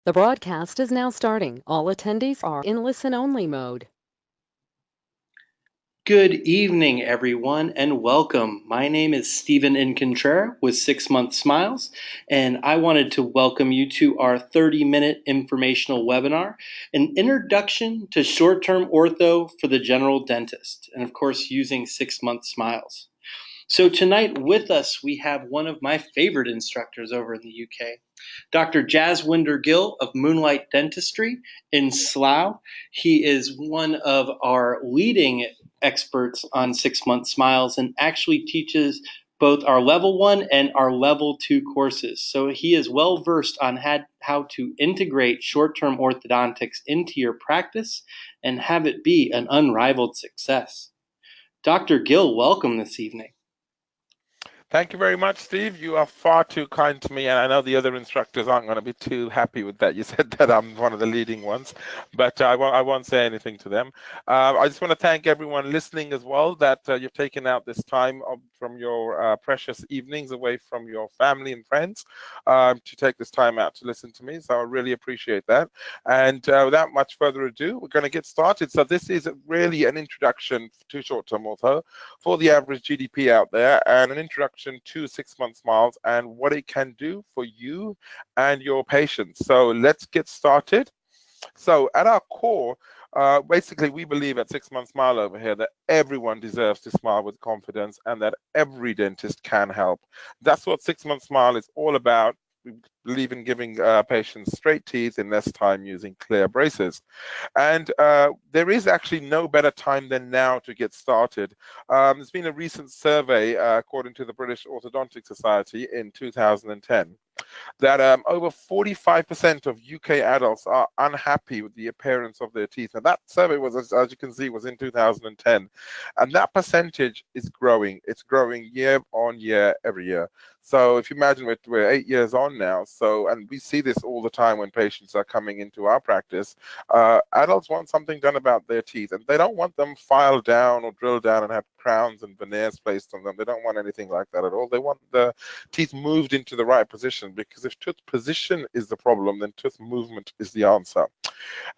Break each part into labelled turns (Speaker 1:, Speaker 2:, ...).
Speaker 1: The broadcast is now starting. All attendees are in listen-only mode.
Speaker 2: Good evening, everyone, and welcome. My name is Stephen Incontrera with 6 Month Smiles, and I wanted to welcome you to our 30-minute informational webinar, an introduction to short-term ortho for the general dentist, and of course, using 6 Month Smiles. So tonight with us, we have one of my favorite instructors over in the UK, Dr. Jaswinder Gill of Moonlight Dentistry in Slough. He is one of our leading experts on 6 Month Smiles and actually teaches both our level 1 and our level 2 courses. So he is well versed on how to integrate short-term orthodontics into your practice and have it be an unrivaled success. Dr. Gill, welcome this evening.
Speaker 3: Thank you very much, Steve. You are far too kind to me, and I know the other instructors aren't going to be too happy with that. You said that I'm one of the leading ones, but I won't say anything to them. I just want to thank everyone listening as well that you've taken out this time from your precious evenings away from your family and friends to take this time out to listen to me. So I really appreciate that. And without much further ado, we're going to get started. So this is really an introduction to short-term ortho for the average GDP out there, and an introduction to 6 Month Smiles and what it can do for you and your patients. So let's get started. So at our core, basically, we believe at 6 Month Smile over here that everyone deserves to smile with confidence and that every dentist can help. That's what 6 Month Smile is all about. We believe in giving patients straight teeth in less time using clear braces. And there is actually no better time than now to get started. There's been a recent survey, according to the British Orthodontic Society in 2010, that over 45% of UK adults are unhappy with the appearance of their teeth. And that survey was, as you can see, was in 2010. And that percentage is growing. It's growing year on year, every year. So if you imagine we're 8 years on now, and we see this all the time when patients are coming into our practice, adults want something done about their teeth, and they don't want them filed down or drilled down and have crowns and veneers placed on them. They don't want anything like that at all. They want the teeth moved into the right position, because if tooth position is the problem, then tooth movement is the answer.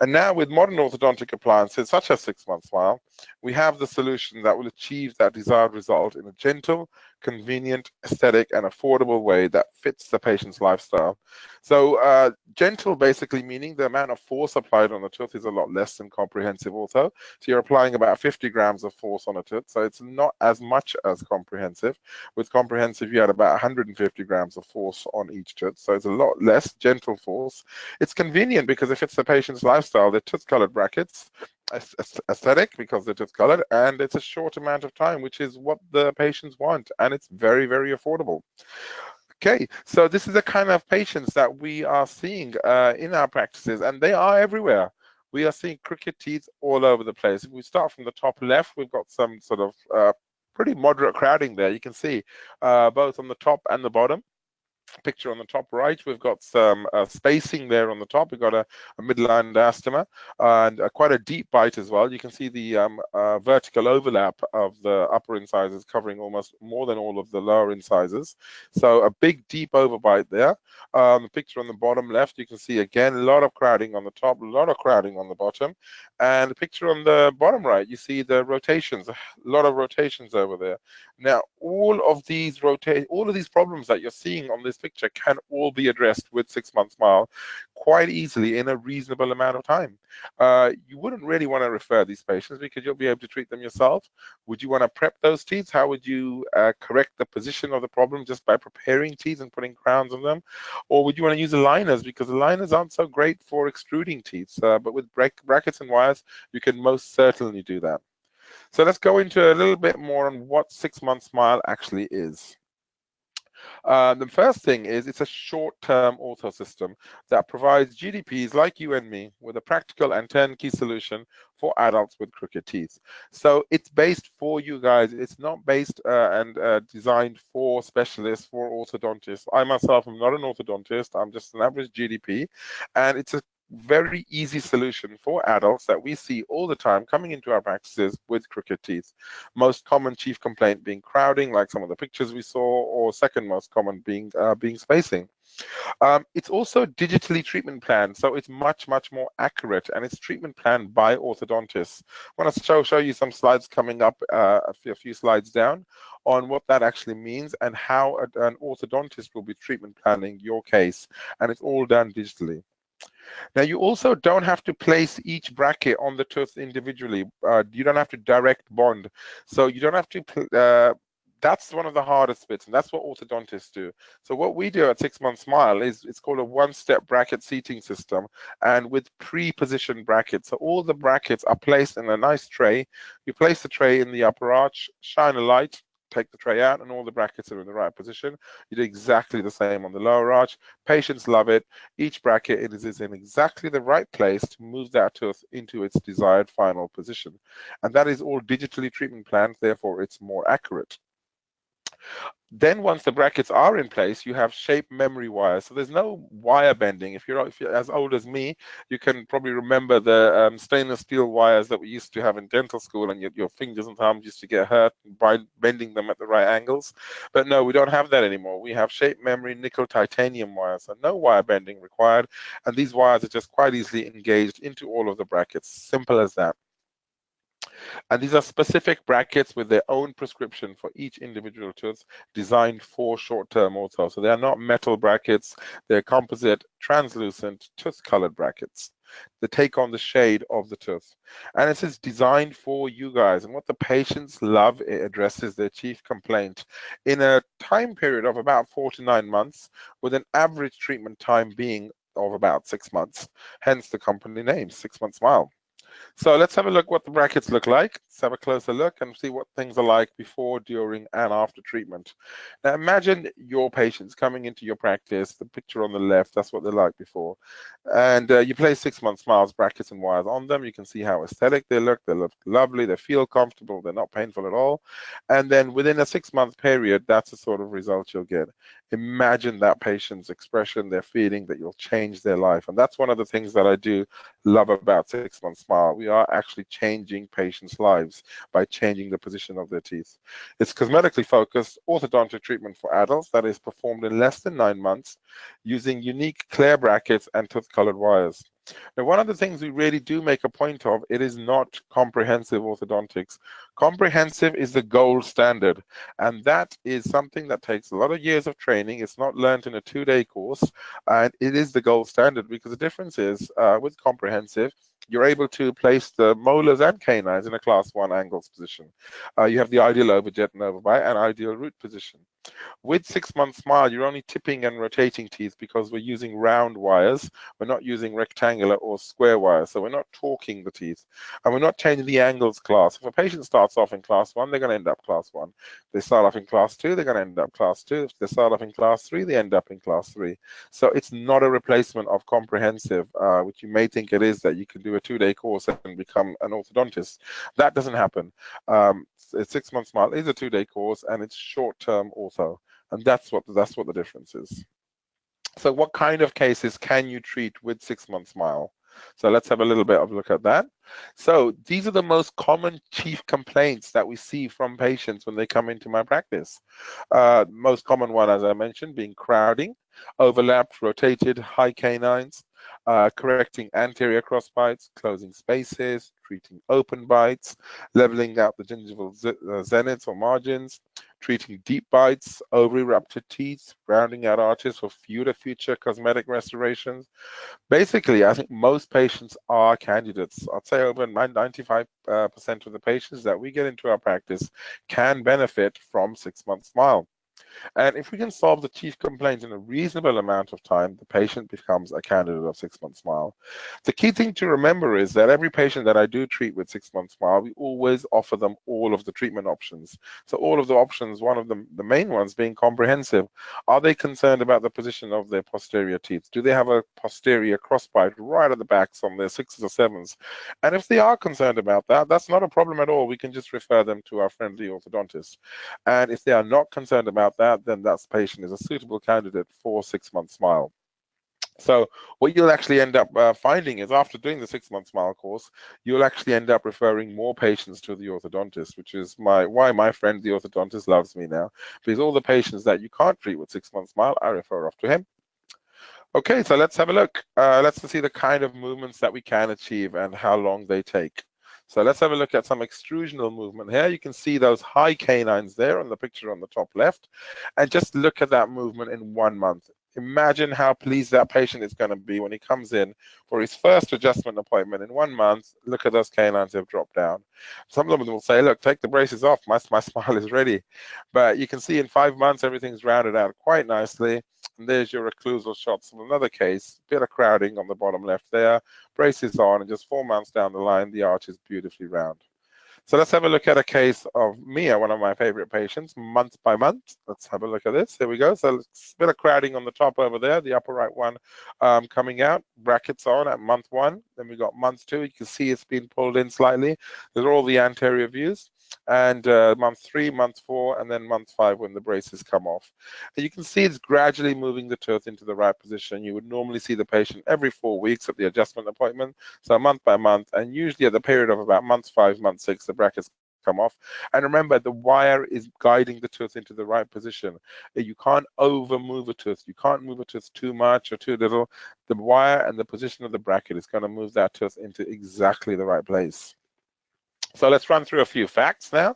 Speaker 3: And now with modern orthodontic appliances, such as 6 Month Smile, we have the solution that will achieve that desired result in a gentle, convenient, aesthetic, and affordable way that fits the patient's lifestyle. So gentle basically meaning the amount of force applied on the tooth is a lot less than comprehensive ortho. So you're applying about 50 grams of force on a tooth, so it's not as much as comprehensive. With comprehensive, you had about 150 grams of force on each tooth, so it's a lot less gentle force. It's convenient because it fits the patient's lifestyle. They're tooth-colored brackets, aesthetic because they're tooth colored, and it's a short amount of time, which is what the patients want, and it's very, very affordable. Okay, so this is the kind of patients that we are seeing in our practices, and they are everywhere. We are seeing crooked teeth all over the place. If we start from the top left, we've got some sort of pretty moderate crowding there. You can see both on the top and the bottom. Picture on the top right, we've got some spacing there on the top. We've got a midline diastema and quite a deep bite as well. You can see the vertical overlap of the upper incisors covering almost more than all of the lower incisors. So a big deep overbite there. The picture on the bottom left, you can see again a lot of crowding on the top, a lot of crowding on the bottom. And the picture on the bottom right, you see the rotations, a lot of rotations over there. Now, all of these problems that you're seeing on this picture can all be addressed with 6 Month Smile quite easily in a reasonable amount of time. You wouldn't really want to refer these patients because you'll be able to treat them yourself. Would you want to prep those teeth? How would you correct the position of the problem just by preparing teeth and putting crowns on them? Or would you want to use aligners, because aligners aren't so great for extruding teeth, but with brackets and wires, you can most certainly do that. So let's go into a little bit more on what 6 Month Smile actually is. The first thing is it's a short-term ortho system that provides GDPs like you and me with a practical and turnkey solution for adults with crooked teeth. So it's based for you guys. It's not based and designed for specialists, for orthodontists. I myself am not an orthodontist. I'm just an average GDP, and it's very easy solution for adults that we see all the time coming into our practices with crooked teeth. Most common chief complaint being crowding, like some of the pictures we saw, or second most common being spacing. It's also digitally treatment planned, so it's much more accurate, and it's treatment planned by orthodontists. I want to show you some slides coming up, a few slides down, on what that actually means and how an orthodontist will be treatment planning your case, and it's all done digitally. Now, you also don't have to place each bracket on the tooth individually. You don't have to direct bond. So you don't have to, that's one of the hardest bits, and that's what orthodontists do. So what we do at 6 Month Smile is it's called a one-step bracket seating system, and with pre-positioned brackets. So all the brackets are placed in a nice tray. You place the tray in the upper arch, shine a light, take the tray out, and all the brackets are in the right position. You do exactly the same on the lower arch. Patients love it. Each bracket is in exactly the right place to move that tooth into its desired final position. And that is all digitally treatment planned, therefore it's more accurate. Then once the brackets are in place, you have shape memory wires. So there's no wire bending. If you're as old as me, you can probably remember the stainless steel wires that we used to have in dental school, and your fingers and thumbs used to get hurt by bending them at the right angles. But no, we don't have that anymore. We have shape memory nickel titanium wires, so no wire bending required. And these wires are just quite easily engaged into all of the brackets. Simple as that. And these are specific brackets with their own prescription for each individual tooth, designed for short-term ortho. So they are not metal brackets, they're composite, translucent, tooth-colored brackets that take on the shade of the tooth. And it is designed for you guys. And what the patients love, it addresses their chief complaint in a time period of about 4 to 9 months, with an average treatment time being of about 6 months. Hence the company name, 6 Month Smile. So let's have a look what the brackets look like. Let's have a closer look and see what things are like before, during, and after treatment. Now imagine your patients coming into your practice, the picture on the left, that's what they're like before. And you place 6 Month Smiles brackets and wires on them. You can see how aesthetic they look lovely, they feel comfortable, they're not painful at all. And then within a 6-month period, that's the sort of result you'll get. Imagine that patient's expression, their feeling that you'll change their life. And that's one of the things that I do love about 6 Month Smile. We are actually changing patients' lives by changing the position of their teeth. It's cosmetically focused orthodontic treatment for adults that is performed in less than 9 months using unique clear brackets and tooth-colored wires. Now, one of the things we really do make a point of, it is not comprehensive orthodontics. Comprehensive is the gold standard, and that is something that takes a lot of years of training. It's not learned in a 2-day course, and it is the gold standard, because the difference is with comprehensive, you're able to place the molars and canines in a class 1 angles position. You have the ideal overjet and overbite and ideal root position. With 6 Month Smile, you're only tipping and rotating teeth because we're using round wires. We're not using rectangular or square wires. So we're not torquing the teeth, and we're not changing the angles class. If a patient starts off in class 1, they're going to end up class 1. If they start off in class 2, they're going to end up class 2. If they start off in class 3, they end up in class 3. So it's not a replacement of comprehensive, which you may think it is, that you can do a 2-day course and become an orthodontist. That doesn't happen. 6 Month Smile is a 2-day course, and it's short-term ortho, and that's what the difference is. So what kind of cases can you treat with 6 Month Smile? So let's have a little bit of a look at that. So these are the most common chief complaints that we see from patients when they come into my practice. Most common one, as I mentioned, being crowding, overlapped, rotated, high canines, correcting anterior cross bites, closing spaces, treating open bites, leveling out the gingival zeniths or margins, treating deep bites, over-erupted teeth, rounding out arches for future cosmetic restorations. Basically, I think most patients are candidates. I'd say over 95% of the patients that we get into our practice can benefit from 6 Month Smile. And if we can solve the chief complaint in a reasonable amount of time, the patient becomes a candidate of 6 Month Smile. The key thing to remember is that every patient that I do treat with 6 Month Smile, we always offer them all of the treatment options. So all of the options, one of them, the main ones being comprehensive. Are they concerned about the position of their posterior teeth? Do they have a posterior crossbite right at the backs on their 6s or 7s? And if they are concerned about that, that's not a problem at all. We can just refer them to our friendly orthodontist. And if they are not concerned about that, then that patient is a suitable candidate for 6 Month Smile. So what you'll actually end up finding is after doing the 6-month Smile course, you'll actually end up referring more patients to the orthodontist, which is why my friend the orthodontist loves me now, because all the patients that you can't treat with 6-month Smile, I refer off to him. Okay, so let's have a look. Let's see the kind of movements that we can achieve and how long they take. So let's have a look at some extrusional movement here. You can see those high canines there on the picture on the top left, and just look at that movement in 1 month. Imagine how pleased that patient is going to be when he comes in for his first adjustment appointment in 1 month. Look at those canines have dropped down. Some of them will say, look, take the braces off. My smile is ready. But you can see in 5 months, everything's rounded out quite nicely. And there's your occlusal shots of another case, bit of crowding on the bottom left there, braces on, and just 4 months down the line, the arch is beautifully round. So let's have a look at a case of Mia, one of my favorite patients, month by month. Let's have a look at this. Here we go. So a bit of crowding on the top over there, the upper right one coming out, brackets on at month 1. Then we got month 2. You can see it's been pulled in slightly. These are all the anterior views. And month 3, month 4, and then month 5 when the braces come off. And you can see it's gradually moving the tooth into the right position. You would normally see the patient every 4 weeks at the adjustment appointment, so month by month, and usually at the period of about month 5, month 6, the brackets come off. And remember, the wire is guiding the tooth into the right position. You can't over move a tooth. You can't move a tooth too much or too little. The wire and the position of the bracket is going to move that tooth into exactly the right place. So let's run through a few facts now.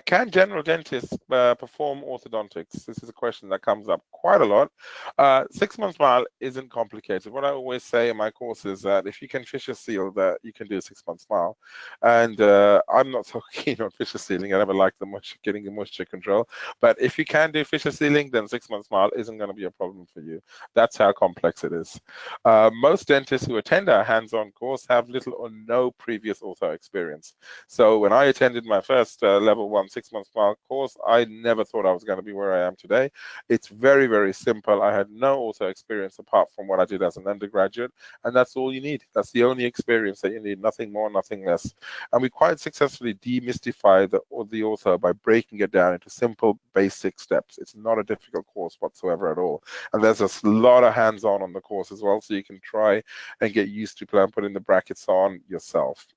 Speaker 3: Can general dentists perform orthodontics? This is a question that comes up quite a lot. 6-month Smile isn't complicated. What I always say in my course is that if you can fissure seal, that you can do a 6-month Smile. And I'm not so keen on fissure sealing. I never like the getting the moisture control. But if you can do fissure sealing, then 6-month Smile isn't going to be a problem for you. That's how complex it is. Most dentists who attend our hands-on course have little or no previous ortho experience. So when I attended my first level 1 6-month Smile course, I never thought I was going to be where I am today. It's very, very simple. I had no ortho experience apart from what I did as an undergraduate, and that's all you need. That's the only experience that you need, nothing more, nothing less. And we quite successfully demystified the ortho by breaking it down into simple, basic steps. It's not a difficult course whatsoever at all. And there's a lot of hands-on the course as well, so you can try and get used to putting the brackets on yourself.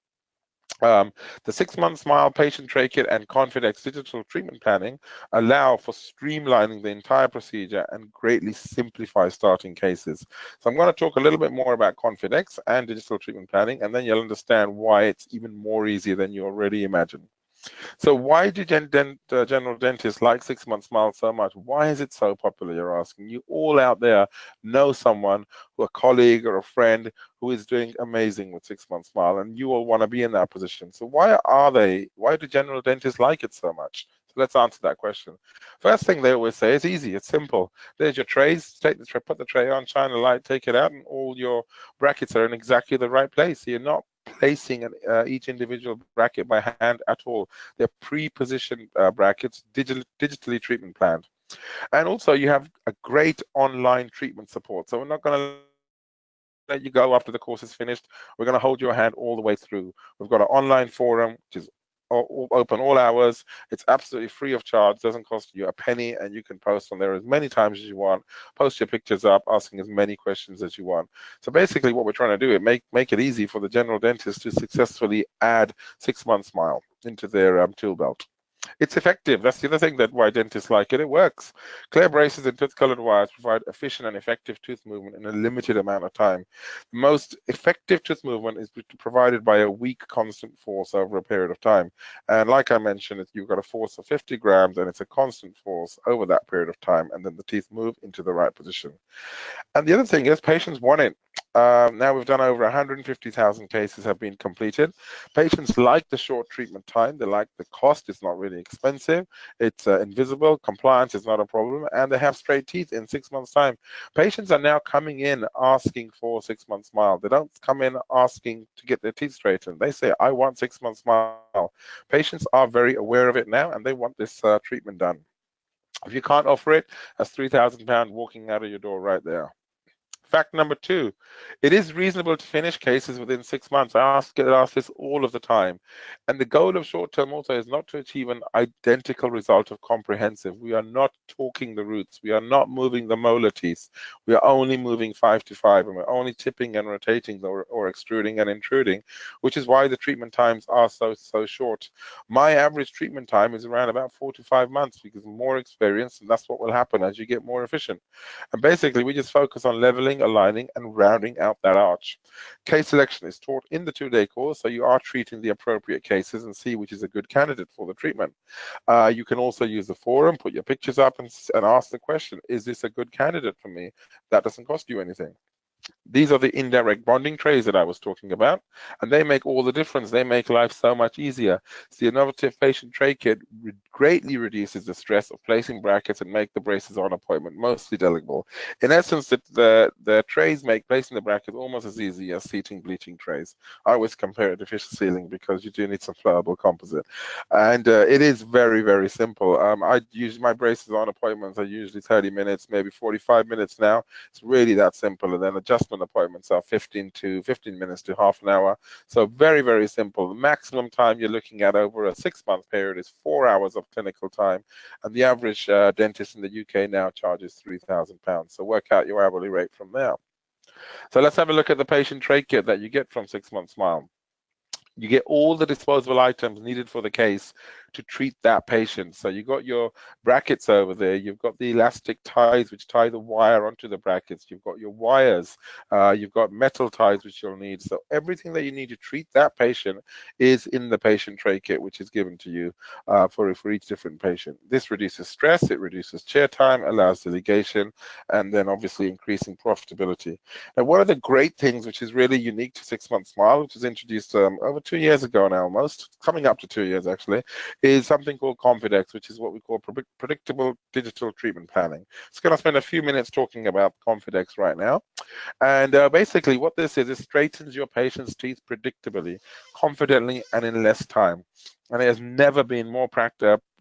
Speaker 3: The 6-month Smile patient tray kit and Confidex digital treatment planning allow for streamlining the entire procedure and greatly simplify starting cases. So I'm going to talk a little bit more about Confidex and digital treatment planning, and then you'll understand why it's even more easier than you already imagined. So why do general dentists like 6-month Smile so much? Why is it so popular, you're asking? You all out there know someone, a colleague or a friend who is doing amazing with 6-month Smile, and you all want to be in that position. So why do general dentists like it so much? So let's answer that question. First thing they always say is easy, it's simple. There's your trays, take the tray, put the tray on, shine a light, take it out, and all your brackets are in exactly the right place. So you're not placing each individual bracket by hand at all. They're pre-positioned brackets, digitally treatment planned. And also you have a great online treatment support. So we're not going to let you go after the course is finished. We're going to hold your hand all the way through. We've got an online forum, which is open all hours. It's absolutely free of charge, doesn't cost you a penny, and you can post on there as many times as you want. Post your pictures up, asking as many questions as you want. So basically what we're trying to do is make it easy for the general dentist to successfully add 6-month Smile into their tool belt. It's effective. That's the other thing that why dentists like it. It works. Clear braces and tooth-colored wires provide efficient and effective tooth movement in a limited amount of time. The most effective tooth movement is provided by a weak constant force over a period of time. And like I mentioned, you've got a force of 50 grams, and it's a constant force over that period of time, and then the teeth move into the right position. And the other thing is patients want it. Now we've done over 150,000 cases have been completed. Patients like the short treatment time. They like the cost. It's not really expensive. It's invisible. Compliance is not a problem. And they have straight teeth in 6 months' time. Patients are now coming in asking for 6-month Smile. They don't come in asking to get their teeth straightened. They say, I want 6-month Smile. Patients are very aware of it now, and they want this treatment done. If you can't offer it, that's £3,000 walking out of your door right there. Fact number 2, it is reasonable to finish cases within 6 months. Get asked this all of the time. And the goal of short-term ortho is not to achieve an identical result of comprehensive. We are not talking the roots. We are not moving the molar teeth. We are only moving 5 to 5, and we're only tipping and rotating or extruding and intruding, which is why the treatment times are so short. My average treatment time is around about 4 to 5 months because more experience, and that's what will happen as you get more efficient. And basically, we just focus on leveling, aligning, and rounding out that arch. Case selection is taught in the 2-day course, so you are treating the appropriate cases and see which is a good candidate for the treatment. You can also use the forum, put your pictures up, and ask the question, is this a good candidate for me? That doesn't cost you anything. These are the indirect bonding trays that I was talking about, and they make all the difference. They make life so much easier. So the innovative patient tray kit greatly reduces the stress of placing brackets and make the braces on appointment mostly delegable. In essence, the trays make placing the brackets almost as easy as seating bleaching trays. I always compare it to fish sealing because you do need some flowable composite. And it is very, very simple. I use my braces on appointments are usually 30 minutes, maybe 45 minutes now. It's really that simple. And then adjustment appointments are 15 minutes to half an hour. So very, very simple. The maximum time you're looking at over a 6-month period is 4 hours of clinical time. And the average dentist in the UK now charges £3,000. So work out your hourly rate from there. So let's have a look at the patient tray kit that you get from 6 Month Smile. You get all the disposable items needed for the case to treat that patient. So you've got your brackets over there. You've got the elastic ties which tie the wire onto the brackets. You've got your wires. You've got metal ties which you'll need. So everything that you need to treat that patient is in the patient tray kit, which is given to you for each different patient. This reduces stress. It reduces chair time, allows delegation, and then obviously increasing profitability. Now, one of the great things which is really unique to 6 Month Smile, which was introduced over 2 years ago now, almost coming up to 2 years actually, is something called Confidex, which is what we call predictable digital treatment planning. So I'm going to spend a few minutes talking about Confidex right now. And basically what this is, it straightens your patient's teeth predictably, confidently, and in less time. And it has never been more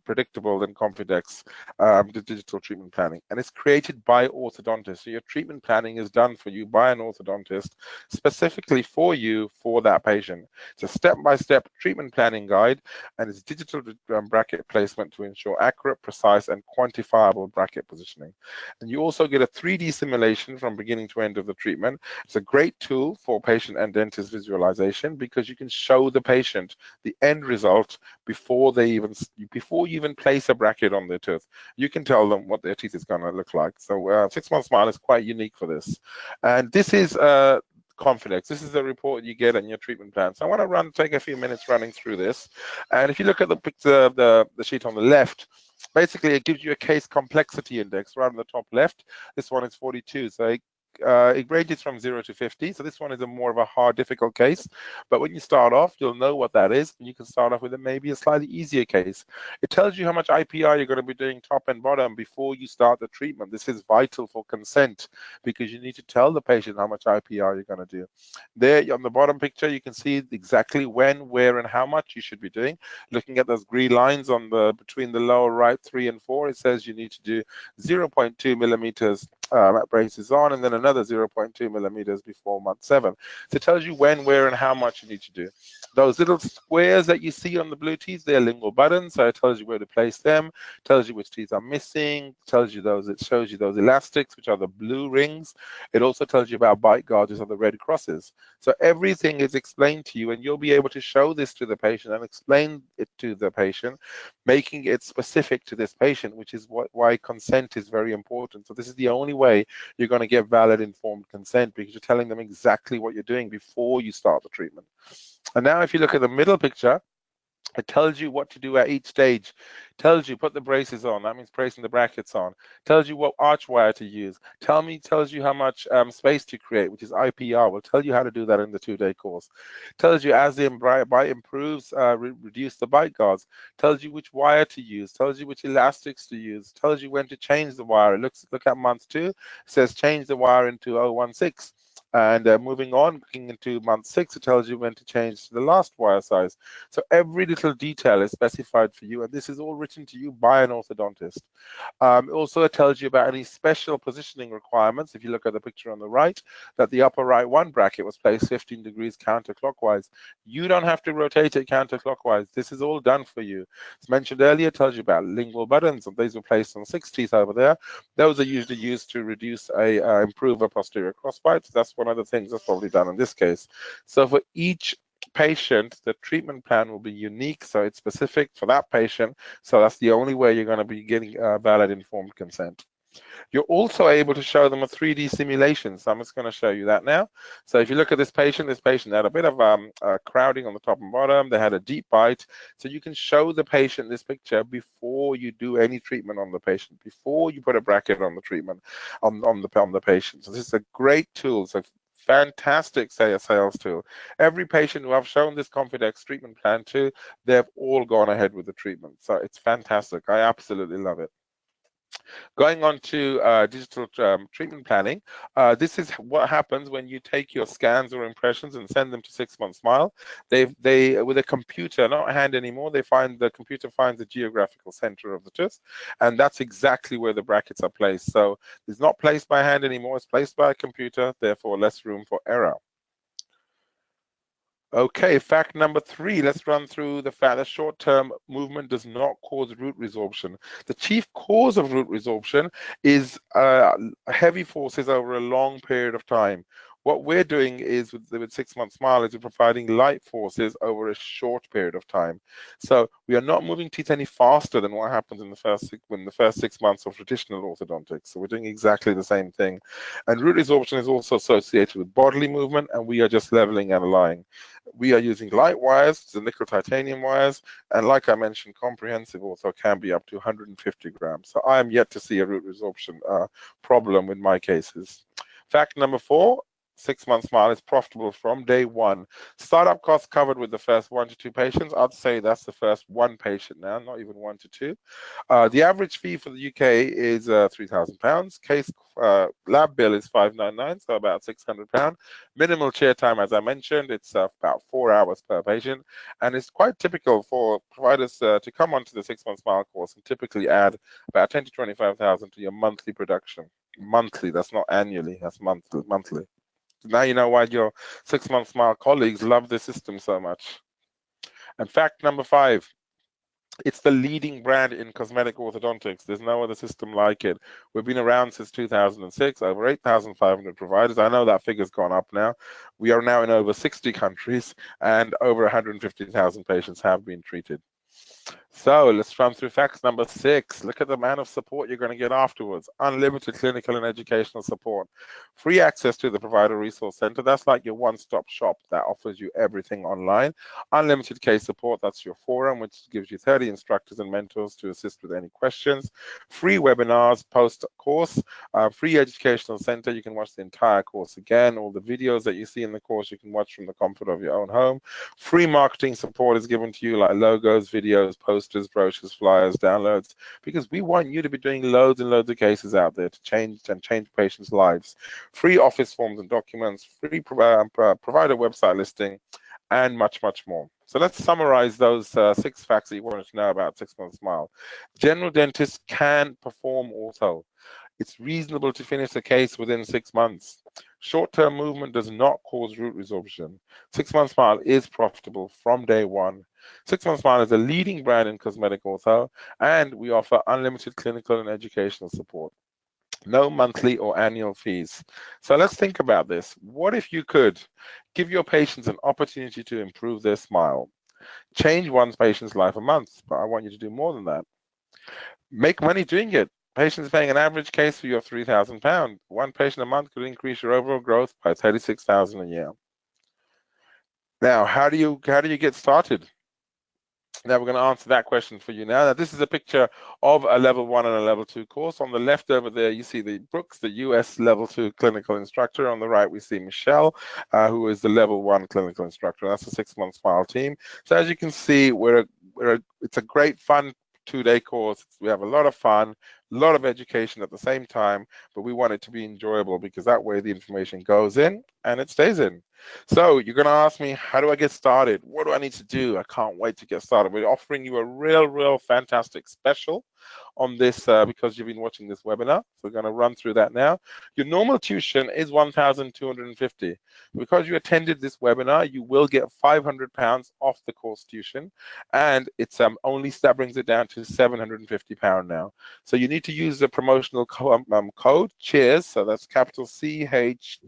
Speaker 3: predictable than Confidex, the digital treatment planning. And it's created by orthodontists. So your treatment planning is done for you by an orthodontist, specifically for you, for that patient. It's a step-by-step treatment planning guide, and it's digital bracket placement to ensure accurate, precise, and quantifiable bracket positioning. And you also get a 3D simulation from beginning to end of the treatment. It's a great tool for patient and dentist visualization because you can show the patient the end result before you even place a bracket on their tooth. You can tell them what their teeth is going to look like. So 6 Month Smile is quite unique for this. And this is Confidex. This is the report you get on your treatment plan. So I want to take a few minutes running through this. And if you look at the picture, the sheet on the left, basically it gives you a case complexity index right on the top left. This one is 42. So it ranges from 0 to 50. So this one is more of a hard, difficult case. But when you start off, you'll know what that is. And you can start off with maybe a slightly easier case. It tells you how much IPR you're going to be doing top and bottom before you start the treatment. This is vital for consent because you need to tell the patient how much IPR you're going to do. There on the bottom picture, you can see exactly when, where, and how much you should be doing. Looking at those green lines on between the lower right 3 and 4, it says you need to do 0.2 millimeters braces on, and then another 0.2 millimeters before month 7. So it tells you when, where, and how much you need to do. Those little squares that you see on the blue teeth, they're lingual buttons, so it tells you where to place them, tells you which teeth are missing, it shows you those elastics, which are the blue rings. It also tells you about bite guards, which are the red crosses. So everything is explained to you, and you'll be able to show this to the patient and explain it to the patient, making it specific to this patient, which is why consent is very important. So this is the only way you're going to get valid informed consent, because you're telling them exactly what you're doing before you start the treatment. And now if you look at the middle picture, it tells you what to do at each stage. Tells you put the braces on. That means placing the brackets on. Tells you what arch wire to use. Tells you how much space to create, which is IPR. We'll tell you how to do that in the 2-day course. Tells you as the bite improves, reduce the bite guards. Tells you which wire to use. Tells you which elastics to use. Tells you when to change the wire. Look at month 2. It says change the wire into 016. And moving on, looking into month 6, it tells you when to change the last wire size. So every little detail is specified for you, and this is all written to you by an orthodontist. Also, it tells you about any special positioning requirements. If you look at the picture on the right, that the upper right one bracket was placed 15 degrees counterclockwise. You don't have to rotate it counterclockwise. This is all done for you. As mentioned earlier, it tells you about lingual buttons, and these were placed on 6 teeth over there. Those are usually used to reduce improve a posterior crossbite. So that's one of the things that's probably done in this case. So for each patient, the treatment plan will be unique, so it's specific for that patient. So that's the only way you're going to be getting valid informed consent. You're also able to show them a 3D simulation. So I'm just going to show you that now. So if you look at this patient had a bit of crowding on the top and bottom. They had a deep bite. So you can show the patient this picture before you do any treatment on the patient, before you put a bracket on the treatment on the patient. So this is a great tool. So fantastic sales tool. Every patient who I've shown this Confidex treatment plan to, they've all gone ahead with the treatment. So it's fantastic. I absolutely love it. Going on to digital treatment planning, this is what happens when you take your scans or impressions and send them to 6 Month Smile. They with a computer, not a hand anymore, the computer finds the geographical center of the tooth, and that's exactly where the brackets are placed. So it's not placed by hand anymore, it's placed by a computer, therefore less room for error. Okay, fact number 3, let's run through the fact that short-term movement does not cause root resorption. The chief cause of root resorption is heavy forces over a long period of time. What we're doing is with 6 Month Smile is we're providing light forces over a short period of time. So we are not moving teeth any faster than what happens in the first 6 months of traditional orthodontics. So we're doing exactly the same thing. And root resorption is also associated with bodily movement, and we are just leveling and aligning. We are using light wires, the nickel titanium wires, and like I mentioned, comprehensive ortho can be up to 150 grams. So I am yet to see a root resorption problem in my cases. Fact number 4, 6 Month Smile is profitable from day one. Startup costs covered with the first 1 to 2 patients. I'd say that's the first 1 patient now, not even 1 to 2. The average fee for the UK is £3,000. Case lab bill is £599, so about £600. Minimal chair time, as I mentioned, it's about 4 hours per patient, and it's quite typical for providers to come onto the 6 Month Smile course and typically add about 10 to 25,000 to your monthly production. Monthly, that's not annually, that's monthly. Now you know why your 6 Month Smile colleagues love the system so much. And fact number 5, it's the leading brand in cosmetic orthodontics. There's no other system like it. We've been around since 2006, over 8,500 providers. I know that figure's gone up now. We are now in over 60 countries, and over 150,000 patients have been treated. So let's run through facts number 6. Look at the amount of support you're going to get afterwards. Unlimited clinical and educational support. Free access to the Provider Resource Center. That's like your one-stop shop that offers you everything online. Unlimited case support. That's your forum, which gives you 30 instructors and mentors to assist with any questions. Free webinars post-course. Free educational center. You can watch the entire course again. All the videos that you see in the course you can watch from the comfort of your own home. Free marketing support is given to you, like logos, videos, posters, brochures, flyers, downloads, because we want you to be doing loads and loads of cases out there to change patients' lives. Free office forms and documents, free provider website listing, and much, much more. So let's summarize those 6 facts that you wanted to know about 6 Month Smile. General dentists can perform ortho. It's reasonable to finish the case within 6 months. Short-term movement does not cause root resorption. 6 Month Smile is profitable from day one. 6 Month Smile is a leading brand in cosmetic ortho, and we offer unlimited clinical and educational support. No monthly or annual fees. So let's think about this. What if you could give your patients an opportunity to improve their smile? Change one patient's life a month, but I want you to do more than that. Make money doing it. Patients paying an average case fee of £3,000. 1 patient a month could increase your overall growth by $36,000 a year. Now, how do you get started? Now we're going to answer that question for you now. This is a picture of a level 1 and a level 2 course. On the left over there, you see the Brooks, the US level 2 clinical instructor. On the right, we see Michelle, who is the level 1 clinical instructor. That's a 6 Month Smile team. So as you can see, it's a great fun 2-day course. We have a lot of fun, lot of education at the same time, but we want it to be enjoyable because that way the information goes in and it stays in. So you're going to ask me, how do I get started? What do I need to do? I can't wait to get started. We're offering you a real fantastic special on this because you've been watching this webinar. So we're going to run through that now. Your normal tuition is 1,250. Because you attended this webinar, you will get £500 off the course tuition, and it's only that brings it down to £750 now. So you need to use the promotional code CHEERS. So that's capital CHEERS.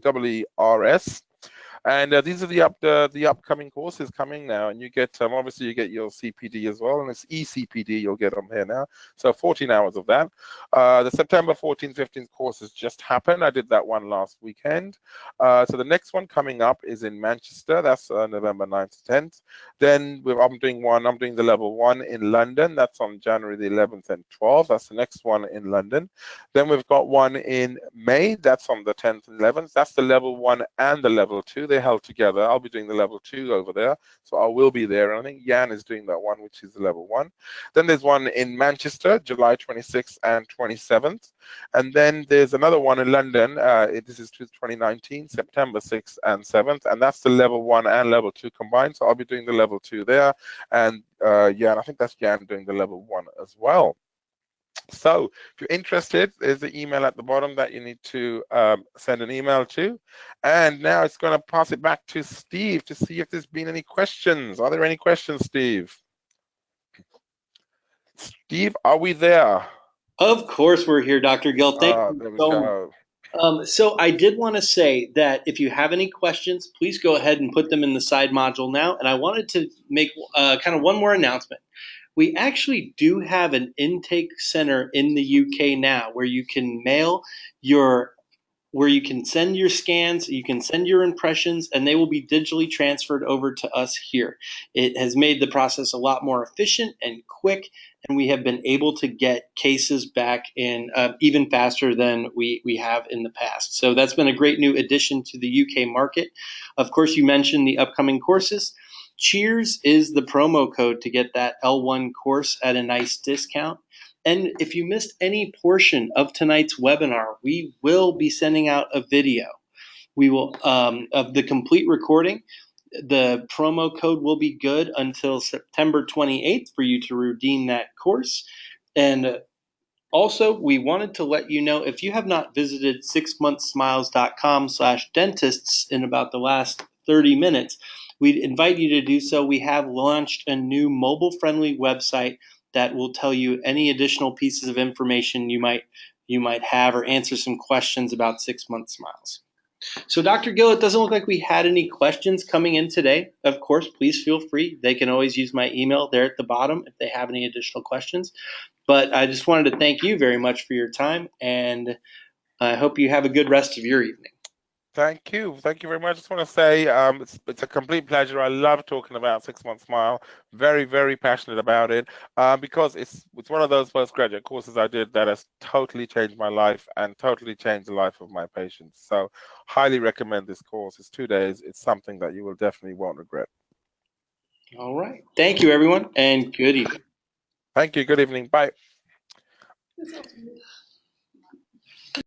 Speaker 3: And these are the upcoming courses coming now, and you get obviously you get your CPD as well, and it's ECPD you'll get on here now. So 14 hours of that. The September 14th, 15th courses just happened. I did that one last weekend. So the next one coming up is in Manchester. That's November 9th to 10th. Then I'm doing the level 1 in London. That's on January the 11th and 12th. That's the next one in London. Then we've got one in May. That's on the 10th and 11th. That's the level 1 and the level 2. They held together. I'll be doing the level 2 over there. So I will be there. And I think Jan is doing that one, which is the level 1. Then there's one in Manchester, July 26th and 27th. And then there's another one in London. This is 2019, September 6th and 7th. And that's the level 1 and level 2 combined. So I'll be doing the level 2 there. And Jan, I think that's Jan doing the level 1 as well. So if you're interested, there's the email at the bottom that you need to send an email to. And now it's going to pass it back to Steve to see if there's been any questions. Are there any questions, Steve? Steve, are we there?
Speaker 2: Of course we're here, Dr. Gill. Thank you
Speaker 3: There we
Speaker 2: so
Speaker 3: go.
Speaker 2: much. So I did want to say that if you have any questions, please go ahead and put them in the side module now. And I wanted to make kind of one more announcement. We actually do have an intake center in the UK now where you can where you can send your scans, you can send your impressions, and they will be digitally transferred over to us here. It has made the process a lot more efficient and quick, and we have been able to get cases back in even faster than we have in the past. So that's been a great new addition to the UK market. Of course, you mentioned the upcoming courses. Cheers is the promo code to get that L1 course at a nice discount. And if you missed any portion of tonight's webinar, we will be sending out a video. We will of the complete recording. The promo code will be good until September 28th for you to redeem that course. And also, we wanted to let you know if you have not visited 6monthsmiles.com/dentists in about the last 30 minutes, we'd invite you to do so. We have launched a new mobile-friendly website that will tell you any additional pieces of information you might have or answer some questions about 6 Month Smiles. So, Dr. Gill, it doesn't look like we had any questions coming in today. Of course, please feel free. They can always use my email there at the bottom if they have any additional questions. But I just wanted to thank you very much for your time, and I hope you have a good rest of your evening.
Speaker 3: Thank you. Thank you very much. I just want to say it's a complete pleasure. I love talking about 6 Month Smile. Very passionate about it because it's one of those postgraduate courses I did that has totally changed my life and totally changed the life of my patients. So highly recommend this course. It's 2 days. It's something that you will definitely won't regret.
Speaker 2: All right. Thank you, everyone, and good evening.
Speaker 3: Thank you. Good evening. Bye.